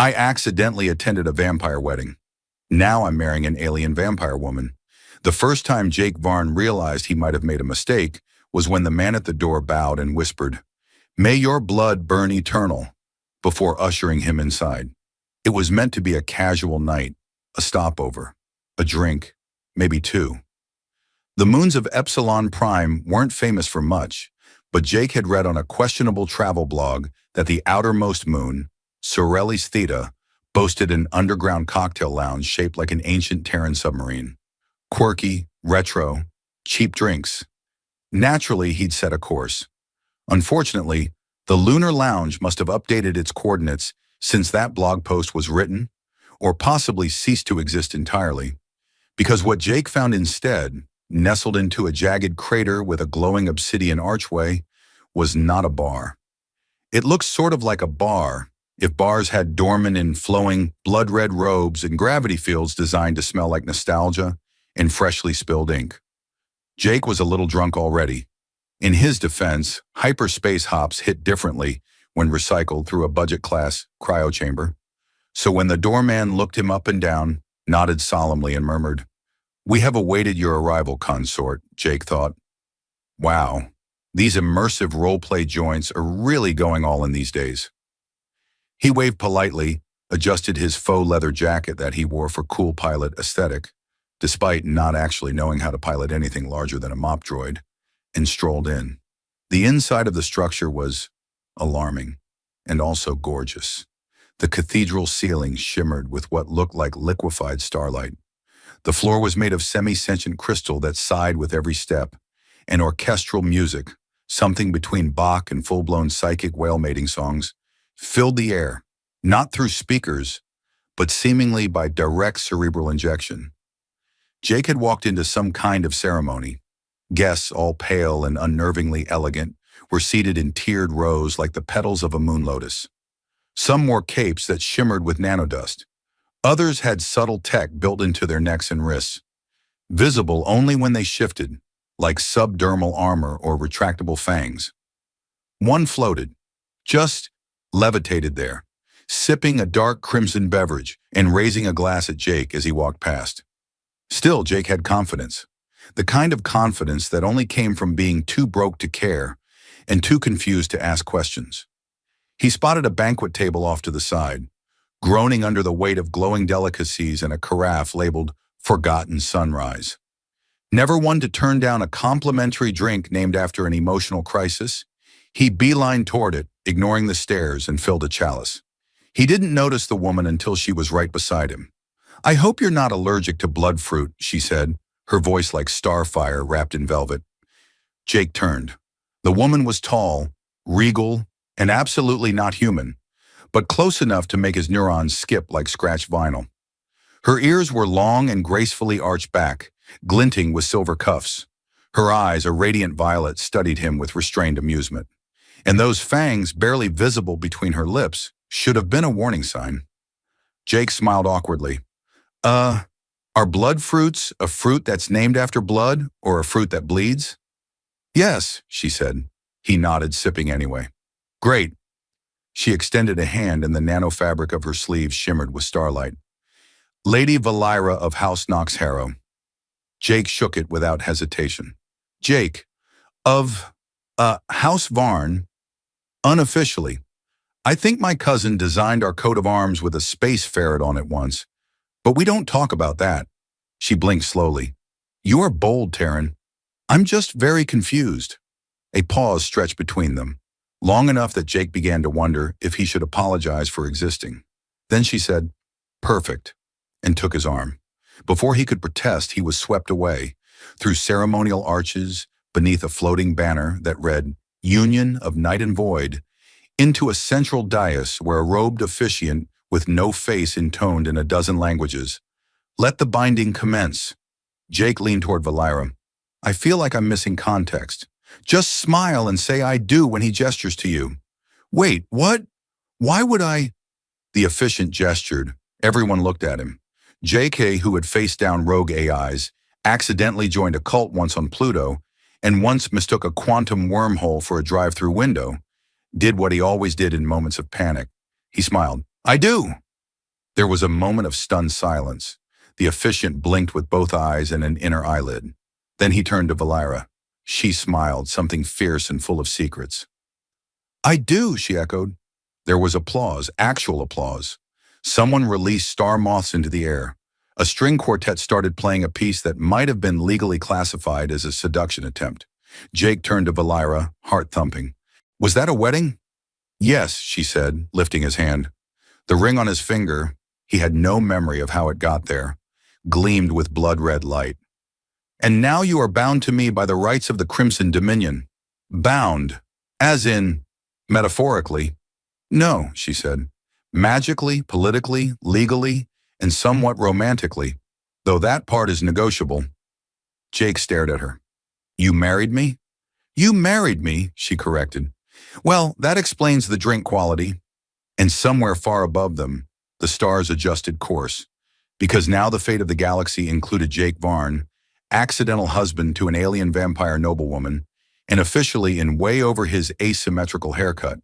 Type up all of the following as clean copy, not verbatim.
I accidentally attended a vampire wedding. Now I'm marrying an alien vampire woman. The first time Jake Varn realized he might have made a mistake was when the man at the door bowed and whispered, "May your blood burn eternal," before ushering him inside. It was meant to be a casual night, a stopover, a drink, maybe two. The moons of Epsilon Prime weren't famous for much, but Jake had read on a questionable travel blog that the outermost moon, Sorelis Theta, boasted an underground cocktail lounge shaped like an ancient Terran submarine. Quirky, retro, cheap drinks. Naturally, he'd set a course. Unfortunately, the lunar lounge must have updated its coordinates since that blog post was written, or possibly ceased to exist entirely, because what Jake found instead, nestled into a jagged crater with a glowing obsidian archway, was not a bar. It looked sort of like a bar, if bars had dormant and flowing blood-red robes and gravity fields designed to smell like nostalgia and freshly spilled ink. Jake was a little drunk already. In his defense, hyperspace hops hit differently when recycled through a budget-class cryo chamber. So when the doorman looked him up and down, nodded solemnly and murmured, "We have awaited your arrival, consort," Jake thought. Wow, these immersive role-play joints are really going all in these days. He waved politely, adjusted his faux leather jacket that he wore for cool pilot aesthetic, despite not actually knowing how to pilot anything larger than a mop droid, and strolled in. The inside of the structure was alarming and also gorgeous. The cathedral ceiling shimmered with what looked like liquefied starlight. The floor was made of semi-sentient crystal that sighed with every step, and orchestral music, something between Bach and full-blown psychic whale-mating songs, filled the air, not through speakers, but seemingly by direct cerebral injection. Jake had walked into some kind of ceremony. Guests, all pale and unnervingly elegant, were seated in tiered rows like the petals of a moon lotus. Some wore capes that shimmered with nanodust. Others had subtle tech built into their necks and wrists, visible only when they shifted, like subdermal armor or retractable fangs. One floated, just levitated there, sipping a dark crimson beverage and raising a glass at Jake as he walked past. Still, Jake had confidence. The kind of confidence that only came from being too broke to care and too confused to ask questions. He spotted a banquet table off to the side, groaning under the weight of glowing delicacies and a carafe labeled Forgotten Sunrise. Never one to turn down a complimentary drink named after an emotional crisis, he beelined toward it, ignoring the stares, and filled a chalice. He didn't notice the woman until she was right beside him. "I hope you're not allergic to blood fruit," she said, her voice like starfire wrapped in velvet. Jake turned. The woman was tall, regal, and absolutely not human, but close enough to make his neurons skip like scratched vinyl. Her ears were long and gracefully arched back, glinting with silver cuffs. Her eyes, a radiant violet, studied him with restrained amusement. And those fangs, barely visible between her lips, should have been a warning sign. Jake smiled awkwardly. Are blood fruits a fruit that's named after blood, or a fruit that bleeds?" "Yes," she said. He nodded, sipping anyway. "Great." She extended a hand, and the nanofabric of her sleeve shimmered with starlight. "Lady Valira of House Nox Harrow." Jake shook it without hesitation. "Jake, of, House Varn, unofficially. I think my cousin designed our coat of arms with a space ferret on it once, but we don't talk about that." She blinked slowly. "You are bold, Terran. I'm just very confused." A pause stretched between them, long enough that Jake began to wonder if he should apologize for existing. Then she said, "Perfect," and took his arm. Before he could protest, he was swept away, through ceremonial arches, beneath a floating banner that read, "Union of Night and Void," into a central dais where a robed officiant with no face intoned in a dozen languages, "Let the binding commence." Jake leaned toward Valira. "I feel like I'm missing context. Just smile and say 'I do' when he gestures to you." "Wait, what? Why would I?" The officiant gestured. Everyone looked at him. JK, who had faced down rogue AIs, accidentally joined a cult once on Pluto, and once mistook a quantum wormhole for a drive-through window, did what he always did in moments of panic. He smiled. "I do. There was a moment of stunned silence. The officiant blinked with both eyes and an inner eyelid. Then he turned to Valira. She smiled, something fierce and full of secrets. "I do," she echoed. There was applause, actual applause. Someone released star moths into the air. A string quartet started playing a piece that might have been legally classified as a seduction attempt. Jake turned to Valira, heart thumping. "Was that a wedding?" "Yes," she said, lifting his hand. The ring on his finger, he had no memory of how it got there, gleamed with blood-red light. "And now you are bound to me by the rights of the Crimson Dominion." "Bound? As in, metaphorically?" "No," she said. "Magically, politically, legally, and somewhat romantically, though that part is negotiable." Jake stared at her. "You married me?" "You married me," she corrected. "Well, that explains the drink quality." And somewhere far above them, the stars adjusted course, because now the fate of the galaxy included Jake Varn, accidental husband to an alien vampire noblewoman, and officially in way over his asymmetrical haircut.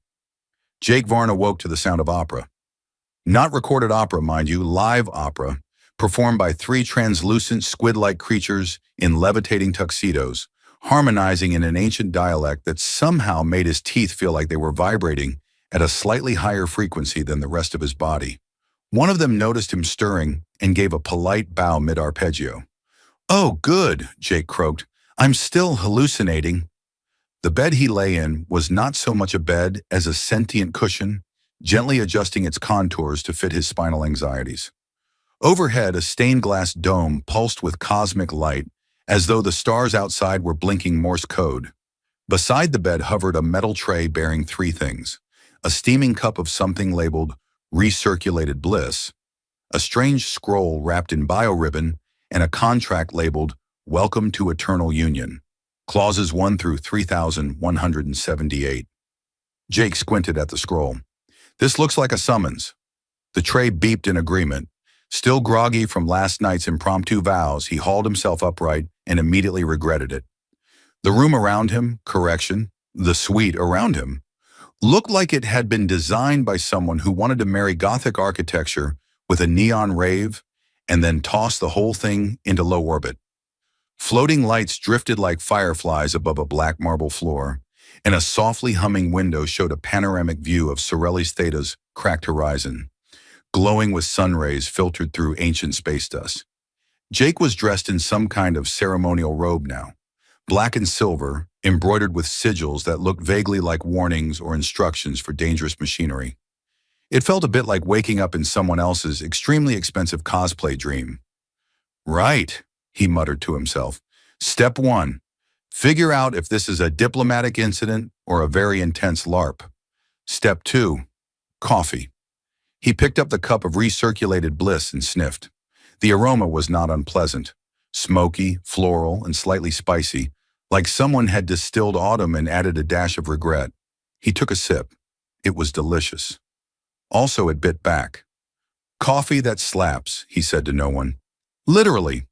Jake Varn awoke to the sound of opera. Not recorded opera, mind you, live opera, performed by three translucent squid-like creatures in levitating tuxedos, harmonizing in an ancient dialect that somehow made his teeth feel like they were vibrating at a slightly higher frequency than the rest of his body. One of them noticed him stirring and gave a polite bow mid-arpeggio. "Oh, good," Jake croaked. "I'm still hallucinating." The bed he lay in was not so much a bed as a sentient cushion, gently adjusting its contours to fit his spinal anxieties. Overhead, a stained glass dome pulsed with cosmic light, as though the stars outside were blinking Morse code. Beside the bed hovered a metal tray bearing three things: a steaming cup of something labeled recirculated bliss, a strange scroll wrapped in bioribbon, and a contract labeled Welcome to Eternal Union, clauses 1 through 3,178. Jake squinted at the scroll. "This looks like a summons." The tray beeped in agreement. Still groggy from last night's impromptu vows, he hauled himself upright and immediately regretted it. The room around him, correction, the suite around him, looked like it had been designed by someone who wanted to marry Gothic architecture with a neon rave and then toss the whole thing into low orbit. Floating lights drifted like fireflies above a black marble floor, and a softly humming window showed a panoramic view of Sorelli's Theta's cracked horizon, glowing with sun rays filtered through ancient space dust. Jake was dressed in some kind of ceremonial robe now, black and silver, embroidered with sigils that looked vaguely like warnings or instructions for dangerous machinery. It felt a bit like waking up in someone else's extremely expensive cosplay dream. "Right," he muttered to himself. "Step 1. Figure out if this is a diplomatic incident or a very intense LARP. Step 2. Coffee." He picked up the cup of recirculated bliss and sniffed. The aroma was not unpleasant, smoky, floral, and slightly spicy, like someone had distilled autumn and added a dash of regret. He took a sip. It was delicious. Also, it bit back. "Coffee that slaps," he said to no one. Literally.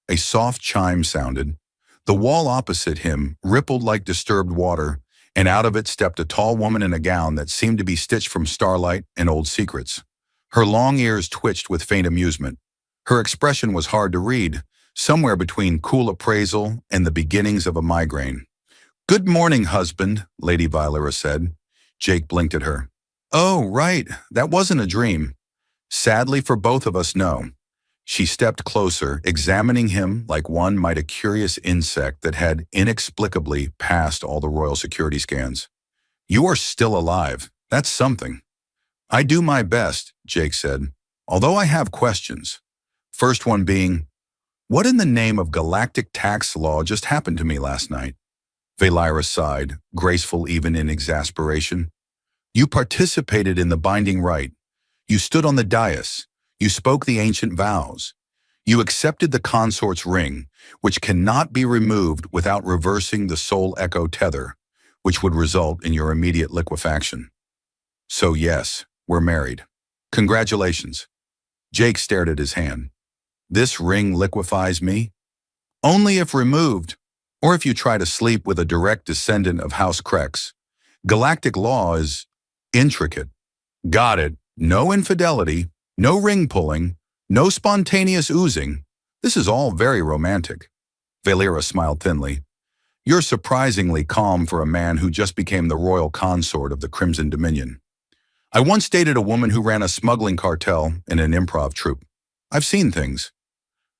A soft chime sounded. The wall opposite him rippled like disturbed water, and out of it stepped a tall woman in a gown that seemed to be stitched from starlight and old secrets. Her long ears twitched with faint amusement. Her expression was hard to read, somewhere between cool appraisal and the beginnings of a migraine. "Good morning, husband," Lady Valira said. Jake blinked at her. "Oh, right, that wasn't a dream." "Sadly for both of us, no." She stepped closer, examining him like one might a curious insect that had inexplicably passed all the royal security scans. "You are still alive. That's something." "I do my best," Jake said, "although I have questions. First one being, what in the name of galactic tax law just happened to me last night?" Valira sighed, graceful even in exasperation. "You participated in the binding rite. You stood on the dais. You spoke the ancient vows. You accepted the consort's ring, which cannot be removed without reversing the soul echo tether, which would result in your immediate liquefaction. So yes, we're married. Congratulations." Jake stared at his hand. "This ring liquefies me?" "Only if removed, or if you try to sleep with a direct descendant of House Krex. Galactic law is intricate." "Got it. No infidelity, No ring pulling, no spontaneous oozing. This is all very romantic. Valera smiled thinly. You're surprisingly calm for a man who just became the royal consort of the Crimson Dominion. I once dated a woman who ran a smuggling cartel in an improv troupe. I've seen things.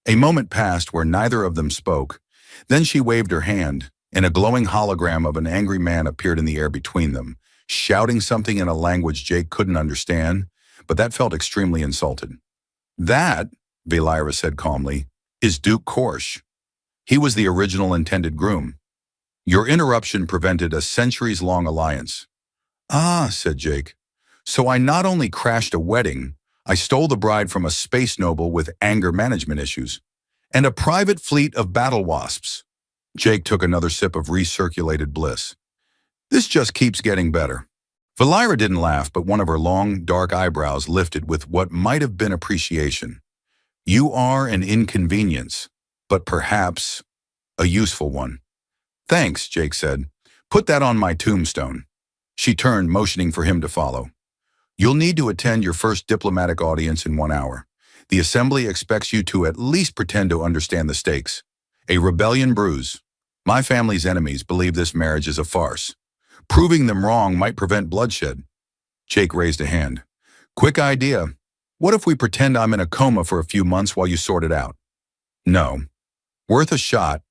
A moment passed where neither of them spoke. Then she waved her hand, and a glowing hologram of an angry man appeared in the air between them, shouting something in a language Jake couldn't understand, but that felt extremely insulted. That, Valera said calmly, is Duke Korsh. He was the original intended groom. Your interruption prevented a centuries-long alliance. Ah, said Jake. So I not only crashed a wedding, I stole the bride from a space noble with anger management issues, and a private fleet of battle wasps. Jake took another sip of recirculated bliss. This just keeps getting better. Valera didn't laugh, but one of her long, dark eyebrows lifted with what might have been appreciation. You are an inconvenience, but perhaps a useful one. Thanks, Jake said. Put that on my tombstone. She turned, motioning for him to follow. You'll need to attend your first diplomatic audience in 1 hour. The assembly expects you to at least pretend to understand the stakes. A rebellion brews. My family's enemies believe this marriage is a farce. Proving them wrong might prevent bloodshed. Jake raised a hand. Quick idea. What if we pretend I'm in a coma for a few months while you sort it out? No. Worth a shot.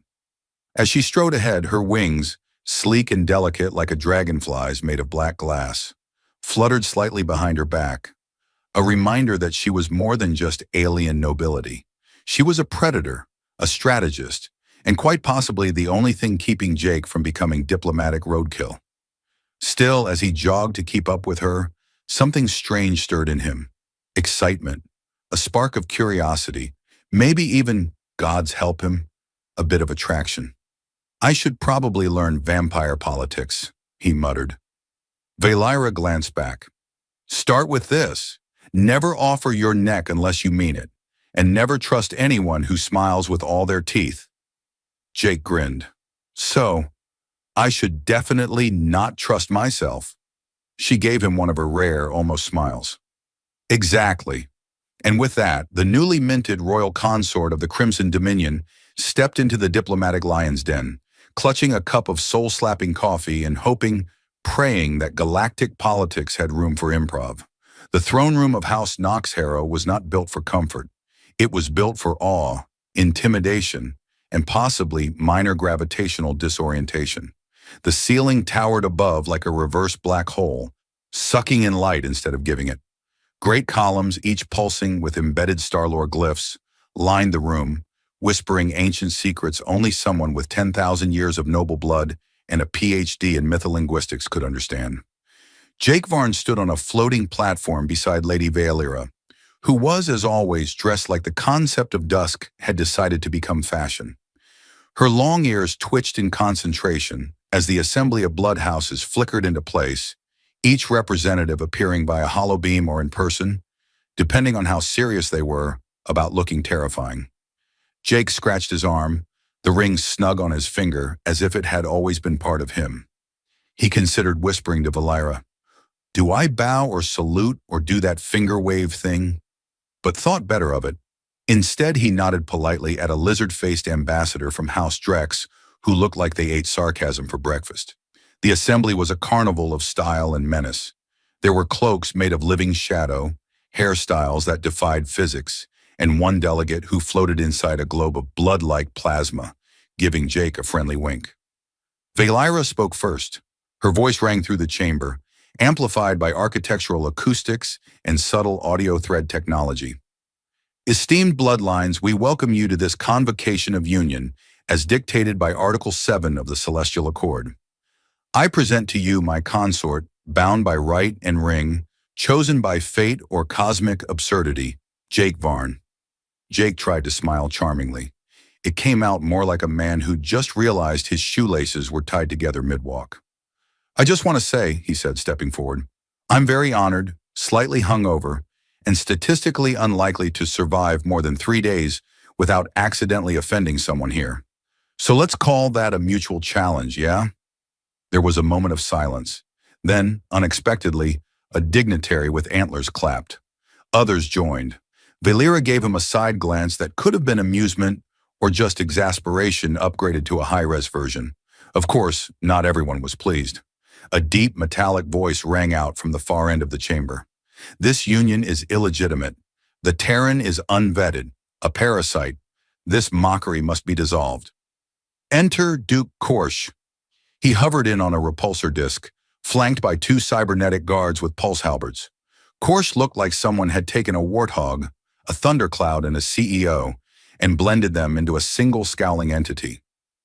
As she strode ahead, her wings, sleek and delicate like a dragonfly's made of black glass, fluttered slightly behind her back. A reminder that she was more than just alien nobility. She was a predator, a strategist, and quite possibly the only thing keeping Jake from becoming diplomatic roadkill. Still, as he jogged to keep up with her, something strange stirred in him. Excitement, a spark of curiosity, maybe even, God's help him, a bit of attraction. I should probably learn vampire politics, he muttered. Valera glanced back. Start with this. Never offer your neck unless you mean it, and never trust anyone who smiles with all their teeth. Jake grinned. So, I should definitely not trust myself. She gave him one of her rare, almost smiles. Exactly. And with that, the newly minted royal consort of the Crimson Dominion stepped into the diplomatic lion's den, clutching a cup of soul-slapping coffee and hoping, praying that galactic politics had room for improv. The throne room of House Noxharrow was not built for comfort. It was built for awe, intimidation, and possibly minor gravitational disorientation. The ceiling towered above like a reverse black hole, sucking in light instead of giving it. Great columns, each pulsing with embedded Star-Lore glyphs, lined the room, whispering ancient secrets only someone with 10,000 years of noble blood and a PhD in mytholinguistics could understand. Jake Varn stood on a floating platform beside Lady Valera, who was, as always, dressed like the concept of dusk had decided to become fashion. Her long ears twitched in concentration as the assembly of bloodhouses flickered into place, each representative appearing by a holobeam or in person, depending on how serious they were about looking terrifying. Jake scratched his arm, the ring snug on his finger as if it had always been part of him. He considered whispering to Valera, "Do I bow or salute or do that finger wave thing?" But thought better of it. Instead, he nodded politely at a lizard-faced ambassador from House Drex who looked like they ate sarcasm for breakfast. The assembly was a carnival of style and menace. There were cloaks made of living shadow, hairstyles that defied physics, and one delegate who floated inside a globe of blood-like plasma, giving Jake a friendly wink. Valera spoke first. Her voice rang through the chamber, amplified by architectural acoustics and subtle audio thread technology. Esteemed bloodlines, we welcome you to this convocation of union as dictated by Article 7 of the Celestial Accord. I present to you my consort, bound by right and ring, chosen by fate or cosmic absurdity, Jake Varn. Jake tried to smile charmingly. It came out more like a man who just realized his shoelaces were tied together mid-walk. I just want to say, he said, stepping forward, I'm very honored, slightly hungover, and statistically unlikely to survive more than 3 days without accidentally offending someone here. So let's call that a mutual challenge, yeah? There was a moment of silence. Then, unexpectedly, a dignitary with antlers clapped. Others joined. Valera gave him a side glance that could have been amusement or just exasperation upgraded to a high-res version. Of course, not everyone was pleased. A deep, metallic voice rang out from the far end of the chamber. This union is illegitimate. The Terran is unvetted, a parasite. This mockery must be dissolved. Enter Duke Korsh. He hovered in on a repulsor disc, flanked by two cybernetic guards with pulse halberds. Korsh looked like someone had taken a warthog, a thundercloud, and a CEO, and blended them into a single scowling entity.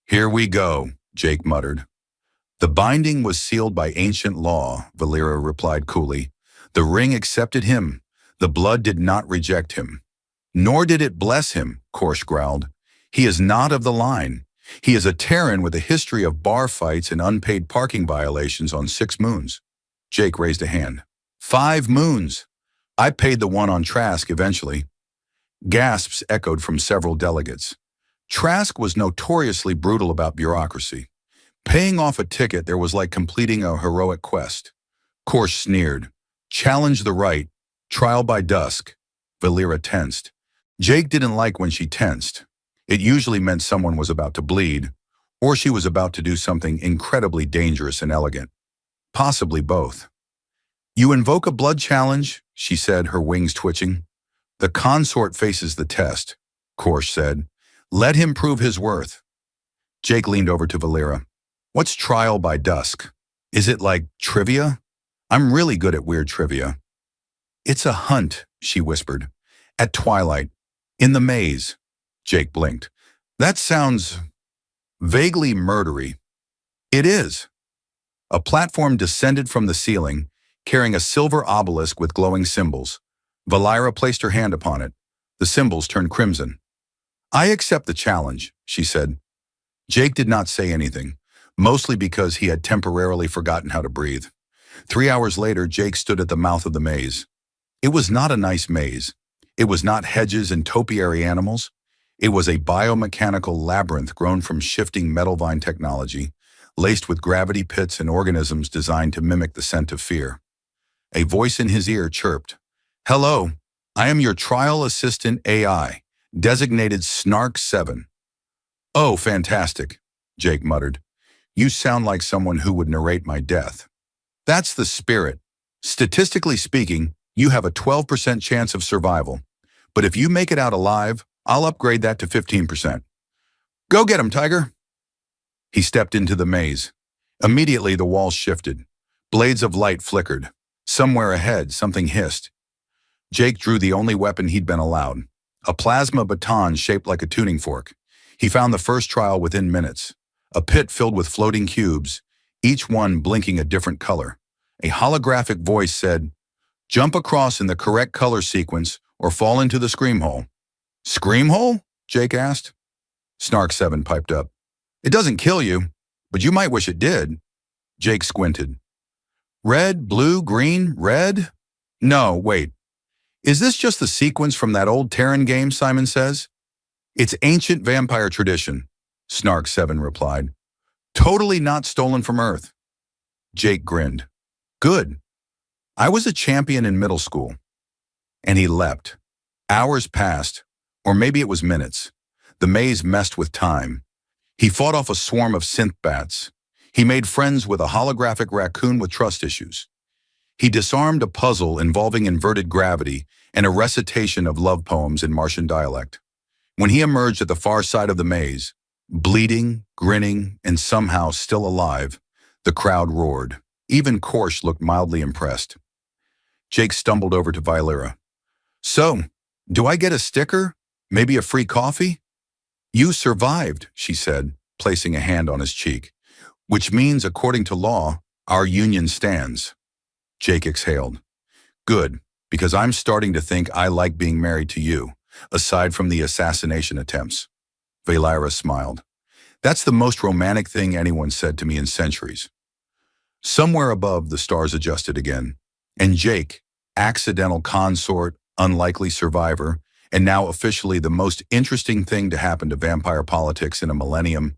"Here we go," Jake muttered. "The binding was sealed by ancient law," Valera replied coolly. "The ring accepted him. The blood did not reject him. Nor did it bless him," Korsh growled. "He is not of the line. He is a Terran with a history of bar fights and unpaid parking violations on 6 moons. Jake raised a hand. 5 moons. I paid the one on Trask eventually. Gasps echoed from several delegates. Trask was notoriously brutal about bureaucracy. Paying off a ticket there was like completing a heroic quest. Korsh sneered. Challenge the right. Trial by dusk. Valera tensed. Jake didn't like when she tensed. It usually meant someone was about to bleed, or she was about to do something incredibly dangerous and elegant. Possibly both. You invoke a blood challenge, she said, her wings twitching. The consort faces the test, Korsh said. Let him prove his worth. Jake leaned over to Valera. What's trial by dusk? Is it like trivia? I'm really good at weird trivia. It's a hunt, she whispered. At twilight. In the maze. Jake blinked. That sounds vaguely murdery. It is. A platform descended from the ceiling, carrying a silver obelisk with glowing symbols. Valera placed her hand upon it. The symbols turned crimson. I accept the challenge, she said. Jake did not say anything, mostly because he had temporarily forgotten how to breathe. 3 hours later, Jake stood at the mouth of the maze. It was not a nice maze. It was not hedges and topiary animals. It was a biomechanical labyrinth grown from shifting metal vine technology, laced with gravity pits and organisms designed to mimic the scent of fear. A voice in his ear chirped. Hello, I am your trial assistant AI, designated Snark 7. Oh, fantastic, Jake muttered. You sound like someone who would narrate my death. That's the spirit. Statistically speaking, you have a 12% chance of survival. But if you make it out alive, I'll upgrade that to 15%. Go get him, Tiger. He stepped into the maze. Immediately, the walls shifted. Blades of light flickered. Somewhere ahead, something hissed. Jake drew the only weapon he'd been allowed, a plasma baton shaped like a tuning fork. He found the first trial within minutes, a pit filled with floating cubes, each one blinking a different color. A holographic voice said, jump across in the correct color sequence or fall into the scream hole. Scream hole? Jake asked. Snark 7 piped up. It doesn't kill you, but you might wish it did. Jake squinted. Red, blue, green, red? No, wait. Is this just the sequence from that old Terran game, Simon says? It's ancient vampire tradition, Snark 7 replied. Totally not stolen from Earth. Jake grinned. Good. I was a champion in middle school. And he leapt. Hours passed, or maybe it was minutes. The maze messed with time. He fought off a swarm of synth bats. He made friends with a holographic raccoon with trust issues. He disarmed a puzzle involving inverted gravity and a recitation of love poems in Martian dialect. When he emerged at the far side of the maze, bleeding, grinning, and somehow still alive, the crowd roared. Even Korsh looked mildly impressed. Jake stumbled over to Valera. So, do I get a sticker? Maybe a free coffee? You survived, she said, placing a hand on his cheek, which means, according to law, our union stands. Jake exhaled. Good, because I'm starting to think I like being married to you, aside from the assassination attempts. Valera smiled. That's the most romantic thing anyone said to me in centuries. Somewhere above, the stars adjusted again, and Jake, accidental consort, unlikely survivor, and now officially the most interesting thing to happen to vampire politics in a millennium,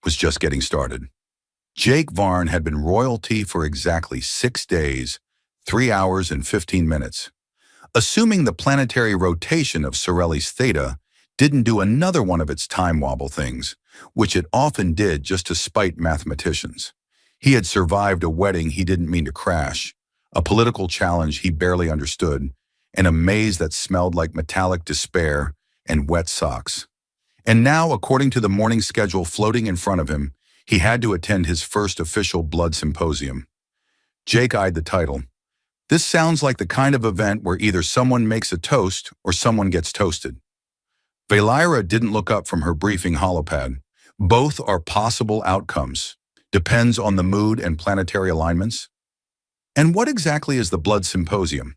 was just getting started. Jake Varn had been royalty for exactly 6 days, 3 hours and 15 minutes. assuming the planetary rotation of Sorelli's theta didn't do another one of its time wobble things, which it often did just to spite mathematicians. He had survived a wedding he didn't mean to crash, a political challenge he barely understood, and a maze that smelled like metallic despair and wet socks. And now, according to the morning schedule floating in front of him, he had to attend his first official blood symposium. Jake eyed the title. This sounds like the kind of event where either someone makes a toast or someone gets toasted. Valira didn't look up from her briefing holopad. Both are possible outcomes. Depends on the mood and planetary alignments. And what exactly is the blood symposium?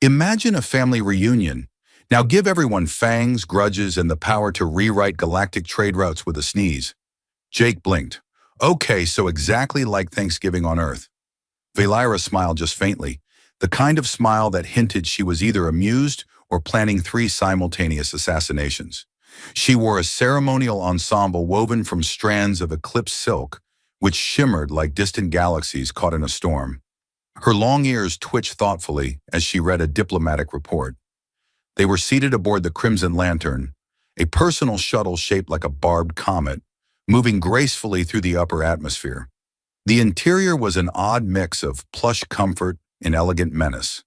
Imagine a family reunion. Now give everyone fangs, grudges, and the power to rewrite galactic trade routes with a sneeze. Jake blinked. Okay, so exactly like Thanksgiving on Earth. Valira smiled just faintly, the kind of smile that hinted she was either amused or planning 3 simultaneous assassinations. She wore a ceremonial ensemble woven from strands of eclipsed silk, which shimmered like distant galaxies caught in a storm. Her long ears twitched thoughtfully as she read a diplomatic report. They were seated aboard the Crimson Lantern, a personal shuttle shaped like a barbed comet, moving gracefully through the upper atmosphere. The interior was an odd mix of plush comfort and elegant menace.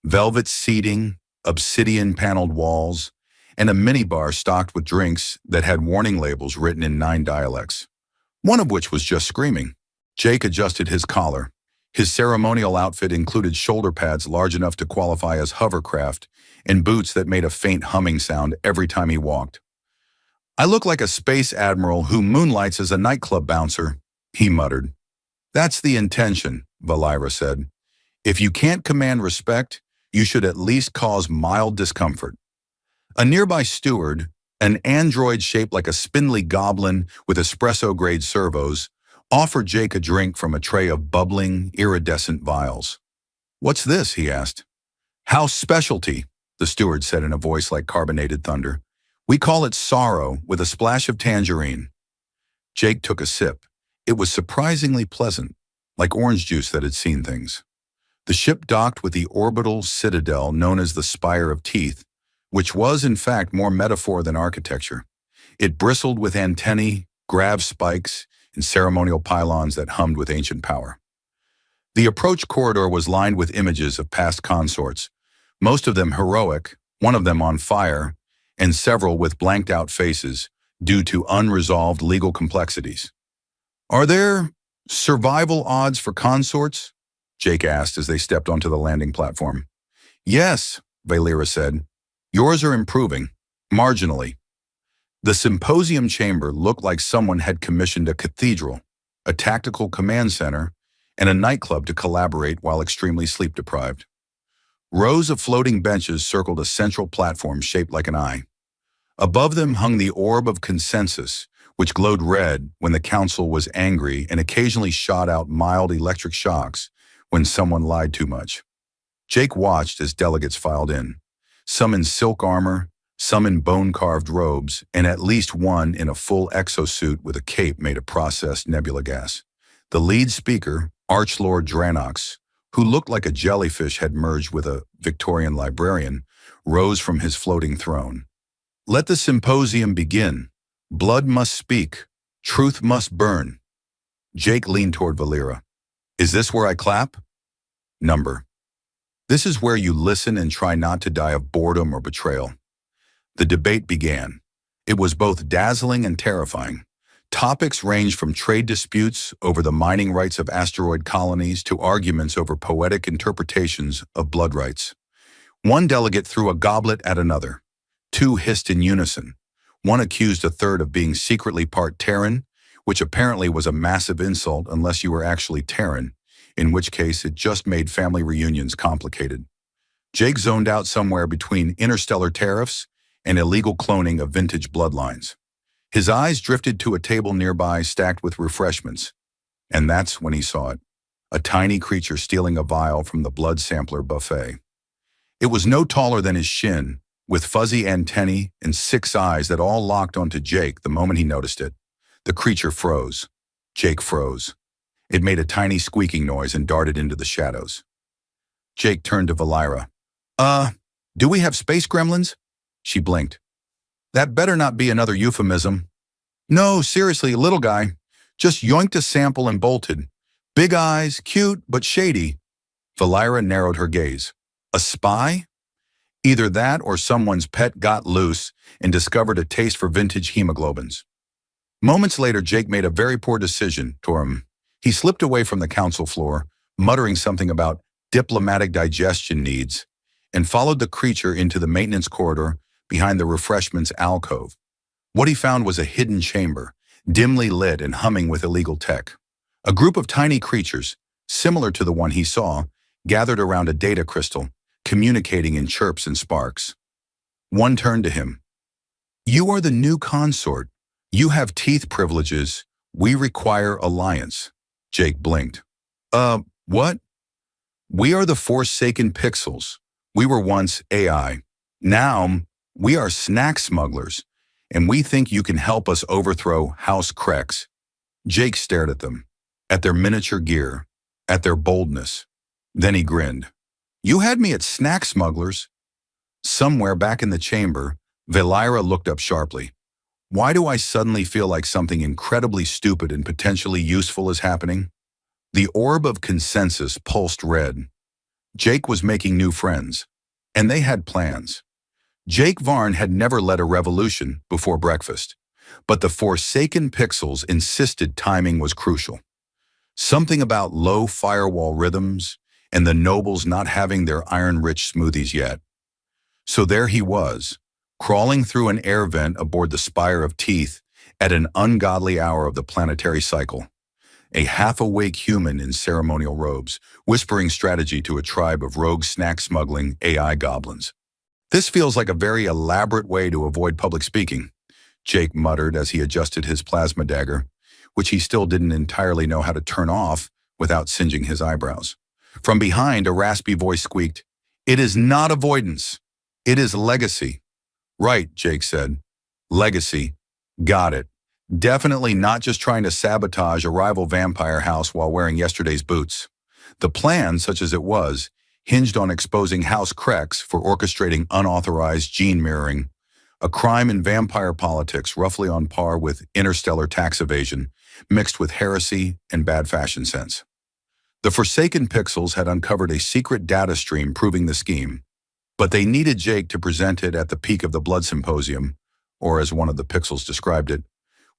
Velvet seating, obsidian-paneled walls, and a minibar stocked with drinks that had warning labels written in 9 dialects, one of which was just screaming. Jake adjusted his collar. His ceremonial outfit included shoulder pads large enough to qualify as hovercraft and boots that made a faint humming sound every time he walked. I look like a space admiral who moonlights as a nightclub bouncer, he muttered. That's the intention, Valira said. If you can't command respect, you should at least cause mild discomfort. A nearby steward, an android shaped like a spindly goblin with espresso-grade servos, offered Jake a drink from a tray of bubbling, iridescent vials. What's this? He asked. House specialty, the steward said in a voice like carbonated thunder. We call it sorrow with a splash of tangerine. Jake took a sip. It was surprisingly pleasant, like orange juice that had seen things. The ship docked with the orbital citadel known as the Spire of Teeth, which was in fact more metaphor than architecture. It bristled with antennae, grav spikes, and ceremonial pylons that hummed with ancient power. The approach corridor was lined with images of past consorts, most of them heroic, one of them on fire, and several with blanked-out faces due to unresolved legal complexities. Are there survival odds for consorts? Jake asked as they stepped onto the landing platform. Yes, Valira said. Yours are improving, marginally. The symposium chamber looked like someone had commissioned a cathedral, a tactical command center, and a nightclub to collaborate while extremely sleep-deprived. Rows of floating benches circled a central platform shaped like an eye. Above them hung the orb of consensus, which glowed red when the council was angry and occasionally shot out mild electric shocks when someone lied too much. Jake watched as delegates filed in, some in silk armor, some in bone-carved robes, and at least one in a full exosuit with a cape made of processed nebula gas. The lead speaker, Archlord Dranox, who looked like a jellyfish had merged with a Victorian librarian, rose from his floating throne. Let the symposium begin. Blood must speak. Truth must burn. Jake leaned toward Valira. Is this where I clap? Number. This is where you listen and try not to die of boredom or betrayal. The debate began. It was both dazzling and terrifying. Topics ranged from trade disputes over the mining rights of asteroid colonies to arguments over poetic interpretations of blood rights. One delegate threw a goblet at another. 2 hissed in unison. One accused a third of being secretly part Terran, which apparently was a massive insult unless you were actually Terran, in which case it just made family reunions complicated. Jake zoned out somewhere between interstellar tariffs and illegal cloning of vintage bloodlines. His eyes drifted to a table nearby stacked with refreshments, and that's when he saw it, a tiny creature stealing a vial from the blood sampler buffet. It was no taller than his shin, with fuzzy antennae and 6 eyes that all locked onto Jake the moment he noticed it. The creature froze. Jake froze. It made a tiny squeaking noise and darted into the shadows. Jake turned to Valira. Uh, do we have space gremlins? She blinked. That better not be another euphemism. No, seriously, little guy. Just yoinked a sample and bolted. Big eyes, cute, but shady. Valira narrowed her gaze. A spy? Either that or someone's pet got loose and discovered a taste for vintage hemoglobins. Moments later, Jake made a very poor decision, Torum. He slipped away from the council floor, muttering something about diplomatic digestion needs, and followed the creature into the maintenance corridor behind the refreshments alcove. What he found was a hidden chamber, dimly lit and humming with illegal tech. A group of tiny creatures, similar to the one he saw, gathered around a data crystal, communicating in chirps and sparks. One turned to him. You are the new consort. You have teeth privileges. We require alliance. Jake blinked. What? We are the Forsaken Pixels. We were once AI. Now, we are snack smugglers, and we think you can help us overthrow House Krex. Jake stared at them, at their miniature gear, at their boldness. Then he grinned. You had me at snack smugglers. Somewhere back in the chamber, Valira looked up sharply. Why do I suddenly feel like something incredibly stupid and potentially useful is happening? The orb of consensus pulsed red. Jake was making new friends, and they had plans. Jake Varn had never led a revolution before breakfast, but the Forsaken Pixels insisted timing was crucial. Something about low firewall rhythms and the nobles not having their iron-rich smoothies yet. So there he was, crawling through an air vent aboard the Spire of Teeth at an ungodly hour of the planetary cycle. A half-awake human in ceremonial robes, whispering strategy to a tribe of rogue snack-smuggling AI goblins. This feels like a very elaborate way to avoid public speaking, Jake muttered as he adjusted his plasma dagger, which he still didn't entirely know how to turn off without singeing his eyebrows. From behind, a raspy voice squeaked, It is not avoidance. It is legacy. Right, Jake said. Legacy. Got it. Definitely not just trying to sabotage a rival vampire house while wearing yesterday's boots. The plan, such as it was, hinged on exposing House Krex for orchestrating unauthorized gene mirroring, a crime in vampire politics roughly on par with interstellar tax evasion, mixed with heresy and bad fashion sense. The Forsaken Pixels had uncovered a secret data stream proving the scheme, but they needed Jake to present it at the peak of the Blood Symposium, or as one of the Pixels described it,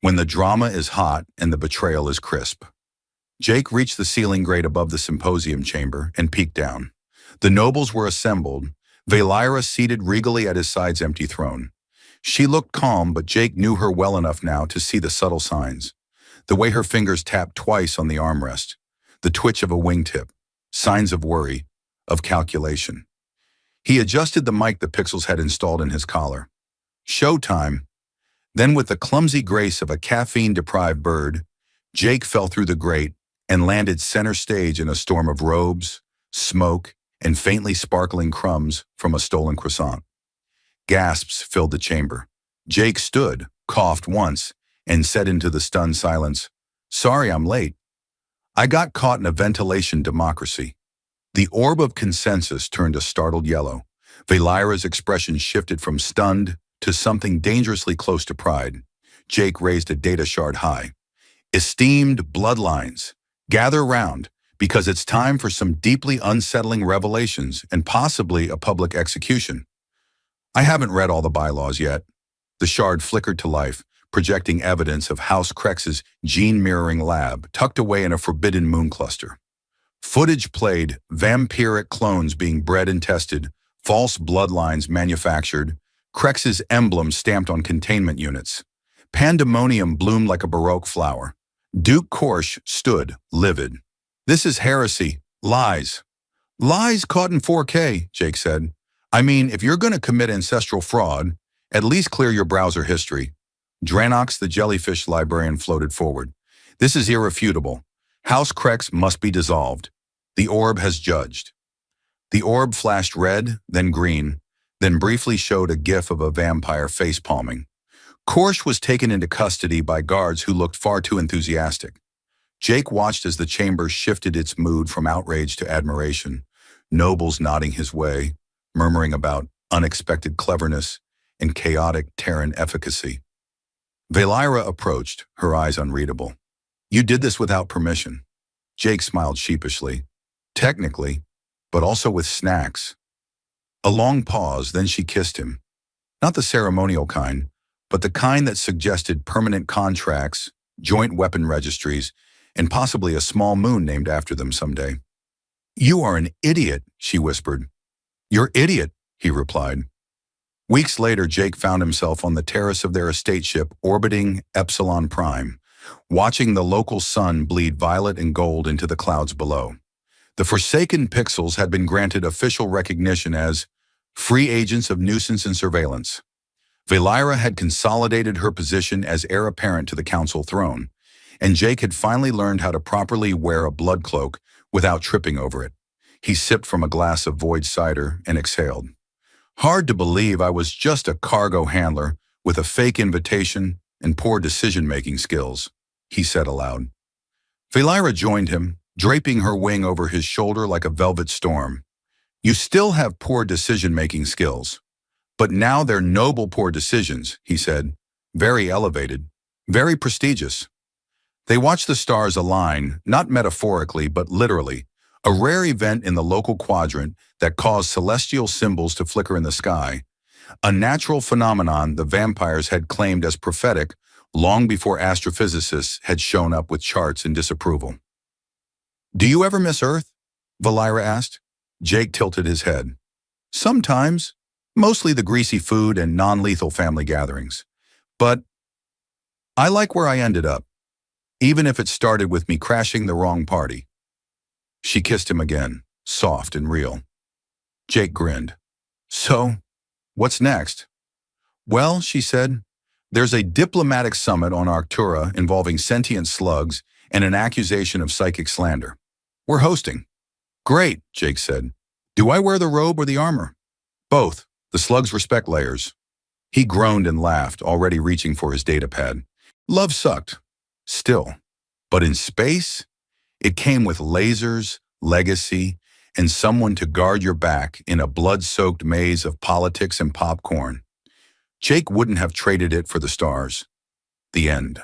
when the drama is hot and the betrayal is crisp. Jake reached the ceiling grate above the symposium chamber and peeked down. The nobles were assembled, Valira seated regally at his side's empty throne. She looked calm, but Jake knew her well enough now to see the subtle signs. The way her fingers tapped twice on the armrest, the twitch of a wingtip, signs of worry, of calculation. He adjusted the mic the Pixels had installed in his collar. Showtime. Then with the clumsy grace of a caffeine-deprived bird, Jake fell through the grate and landed center stage in a storm of robes, smoke, and faintly sparkling crumbs from a stolen croissant. Gasps filled the chamber. Jake stood, coughed once, and said into the stunned silence, Sorry I'm late. I got caught in a ventilation democracy. The orb of consensus turned a startled yellow. Valira's expression shifted from stunned to something dangerously close to pride. Jake raised a data shard high. Esteemed bloodlines, gather round, because it's time for some deeply unsettling revelations and possibly a public execution. I haven't read all the bylaws yet. The shard flickered to life, projecting evidence of House Krex's gene-mirroring lab tucked away in a forbidden moon cluster. Footage played vampiric clones being bred and tested, false bloodlines manufactured, Krex's emblem stamped on containment units. Pandemonium bloomed like a Baroque flower. Duke Korsh stood, livid. This is heresy. Lies. Lies caught in 4K, Jake said. I mean, if you're going to commit ancestral fraud, at least clear your browser history. Dranox, the jellyfish librarian, floated forward. This is irrefutable. House Krex must be dissolved. The orb has judged. The orb flashed red, then green, then briefly showed a gif of a vampire face-palming. Korsh was taken into custody by guards who looked far too enthusiastic. Jake watched as the chamber shifted its mood from outrage to admiration, nobles nodding his way, murmuring about unexpected cleverness and chaotic Terran efficacy. Valira approached, her eyes unreadable. You did this without permission. Jake smiled sheepishly. Technically, but also with snacks. A long pause, then she kissed him. Not the ceremonial kind, but the kind that suggested permanent contracts, joint weapon registries, and possibly a small moon named after them someday. You are an idiot, she whispered. You're idiot, he replied. Weeks later, Jake found himself on the terrace of their estate ship orbiting Epsilon Prime, watching the local sun bleed violet and gold into the clouds below. The Forsaken Pixels had been granted official recognition as free agents of nuisance and surveillance. Valira had consolidated her position as heir apparent to the council throne, and Jake had finally learned how to properly wear a blood cloak without tripping over it. He sipped from a glass of void cider and exhaled. Hard to believe I was just a cargo handler with a fake invitation and poor decision-making skills, he said aloud. Valira joined him, draping her wing over his shoulder like a velvet storm. You still have poor decision-making skills, but now they're noble poor decisions, he said, very elevated, very prestigious. They watched the stars align, not metaphorically, but literally, a rare event in the local quadrant that caused celestial symbols to flicker in the sky, a natural phenomenon the vampires had claimed as prophetic long before astrophysicists had shown up with charts and disapproval. Do you ever miss Earth? Valira asked. Jake tilted his head. Sometimes, mostly the greasy food and non-lethal family gatherings. But I like where I ended up, even if it started with me crashing the wrong party. She kissed him again, soft and real. Jake grinned. So, what's next? Well, she said, there's a diplomatic summit on Arctura involving sentient slugs and an accusation of psychic slander. We're hosting. Great, Jake said. Do I wear the robe or the armor? Both. The slugs respect layers. He groaned and laughed, already reaching for his datapad. Love sucked. Still. But in space, it came with lasers, legacy, and someone to guard your back in a blood-soaked maze of politics and popcorn. Jake wouldn't have traded it for the stars. The end.